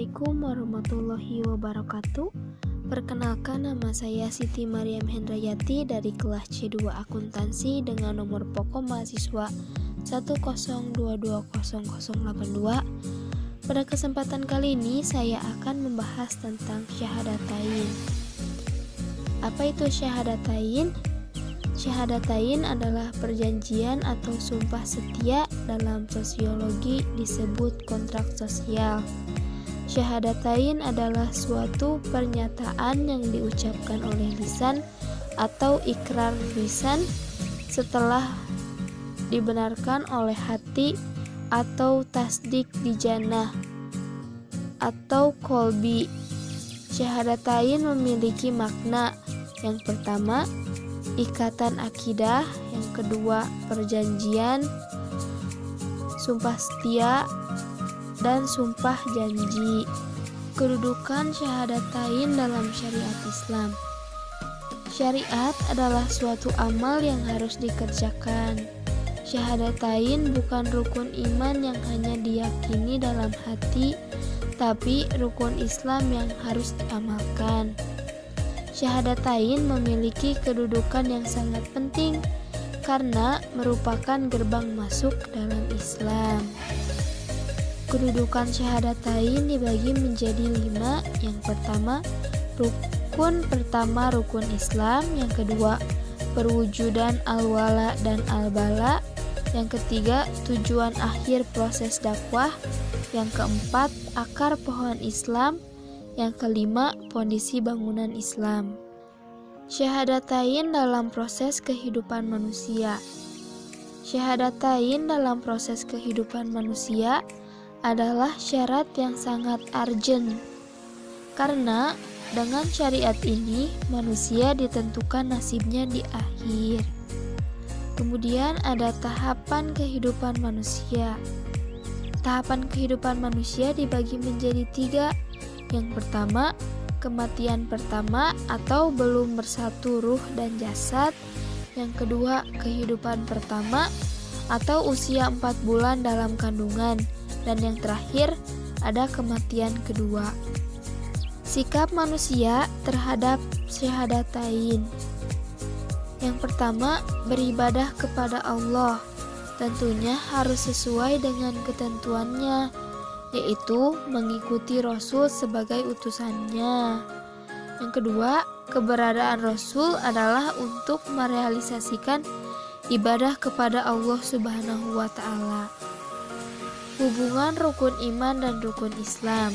Assalamualaikum warahmatullahi wabarakatuh. Perkenalkan, nama saya Siti Mariam Hendrayati dari kelas C2 Akuntansi dengan nomor pokok mahasiswa 102200082. Pada kesempatan kali ini saya akan membahas tentang syahadatain. Apa itu syahadatain? Syahadatain adalah perjanjian atau sumpah setia. Dalam sosiologi disebut kontrak sosial. Syahadatain adalah suatu pernyataan yang diucapkan oleh lisan atau ikrar lisan setelah dibenarkan oleh hati atau tasdik di janah atau kolbi. Syahadatain memiliki makna. Yang pertama, ikatan akidah. Yang kedua, perjanjian, sumpah setia, dan sumpah janji. Kedudukan syahadatain dalam syariat Islam. Syariat adalah suatu amal yang harus dikerjakan. Syahadatain bukan rukun iman yang hanya diyakini dalam hati, tapi rukun Islam yang harus diamalkan. Syahadatain memiliki kedudukan yang sangat penting karena merupakan gerbang masuk dalam Islam. Kedudukan syahadatain dibagi menjadi 5. Yang pertama, rukun Islam. Yang kedua, perwujudan al-wala dan al-bala. Yang ketiga, tujuan akhir proses dakwah. Yang keempat, akar pohon Islam. Yang kelima, fondasi bangunan Islam. Syahadatain dalam proses kehidupan manusia. Syahadatain dalam proses kehidupan manusia adalah syarat yang sangat urgent, karena dengan syariat ini manusia ditentukan nasibnya di akhir. Kemudian ada tahapan kehidupan manusia. Tahapan kehidupan manusia dibagi menjadi 3. Yang pertama, kematian pertama atau belum bersatu ruh dan jasad. Yang kedua, kehidupan pertama atau usia 4 bulan dalam kandungan. Dan yang terakhir, ada kematian kedua. Sikap manusia terhadap syahadatain. Yang pertama, beribadah kepada Allah. Tentunya harus sesuai dengan ketentuannya, yaitu mengikuti Rasul sebagai utusannya. Yang kedua, keberadaan Rasul adalah untuk merealisasikan ibadah kepada Allah Subhanahu wa Ta'ala. Hubungan rukun iman dan rukun Islam.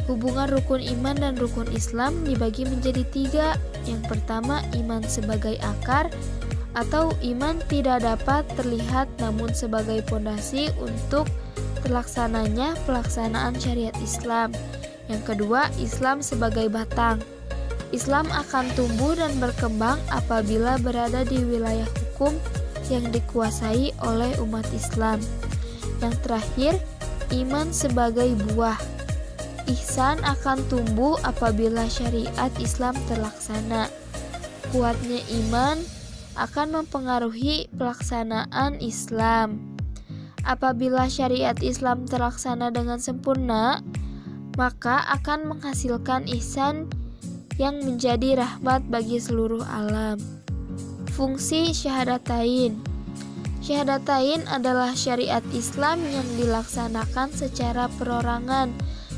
Hubungan rukun iman dan rukun Islam dibagi menjadi 3. Yang pertama, iman sebagai akar atau iman tidak dapat terlihat namun sebagai pondasi untuk terlaksananya pelaksanaan syariat Islam. Yang kedua, Islam sebagai batang. Islam akan tumbuh dan berkembang apabila berada di wilayah hukum yang dikuasai oleh umat Islam. Yang terakhir, iman sebagai buah. Ihsan akan tumbuh apabila syariat Islam terlaksana. Kuatnya iman akan mempengaruhi pelaksanaan Islam. Apabila syariat Islam terlaksana dengan sempurna, maka akan menghasilkan ihsan yang menjadi rahmat bagi seluruh alam. Fungsi syahadatain. Syahadatain adalah syariat Islam yang dilaksanakan secara perorangan.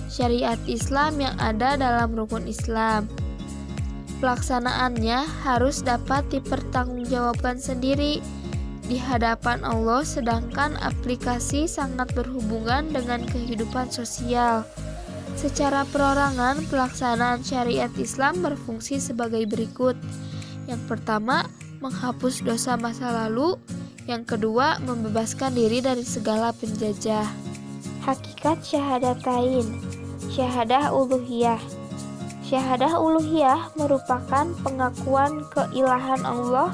Syariat Islam yang ada dalam rukun Islam. Pelaksanaannya harus dapat dipertanggungjawabkan sendiri di hadapan Allah, sedangkan aplikasi sangat berhubungan dengan kehidupan sosial. Secara perorangan, pelaksanaan syariat Islam berfungsi sebagai berikut. Yang pertama, menghapus dosa masa lalu. Yang kedua, membebaskan diri dari segala penjajah. Hakikat syahadatain. Syahadah uluhiyah. Syahadah uluhiyah merupakan pengakuan keilahan Allah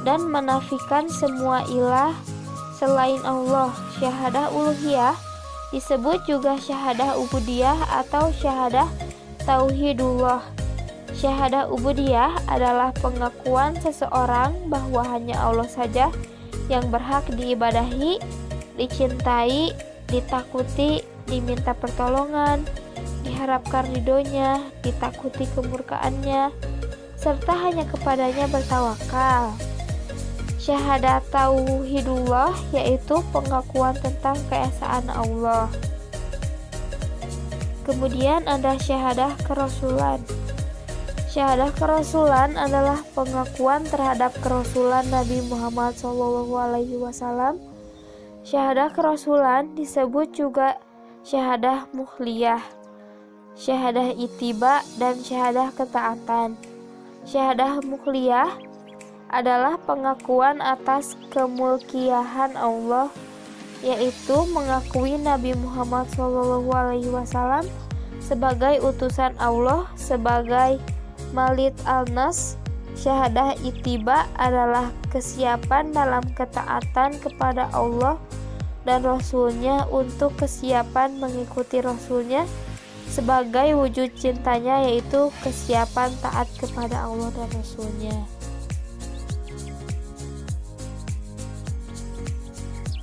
dan menafikan semua ilah selain Allah. Syahadah uluhiyah disebut juga syahadah ubudiyah atau syahadah tauhidullah. Syahadah ubudiyah adalah pengakuan seseorang bahwa hanya Allah saja yang berhak diibadahi, dicintai, ditakuti, diminta pertolongan, diharapkan ridhonya, ditakuti kemurkaannya, serta hanya kepadanya bertawakal. Syahadat tauhidullah yaitu pengakuan tentang keesaan Allah. Kemudian ada syahadah kerasulan. Syahadah kerasulan adalah pengakuan terhadap kerasulan Nabi Muhammad SAW. Syahadah kerasulan disebut juga syahadah muhliyah, syahadah ittiba, dan syahadah ketaatan. Syahadah muhliyah adalah pengakuan atas kemulkiyahan Allah, yaitu mengakui Nabi Muhammad SAW sebagai utusan Allah, sebagai Malik al-Nas. Syahadah ittiba adalah kesiapan dalam ketaatan kepada Allah dan Rasulnya untuk kesiapan mengikuti Rasulnya sebagai wujud cintanya, yaitu kesiapan taat kepada Allah dan Rasulnya.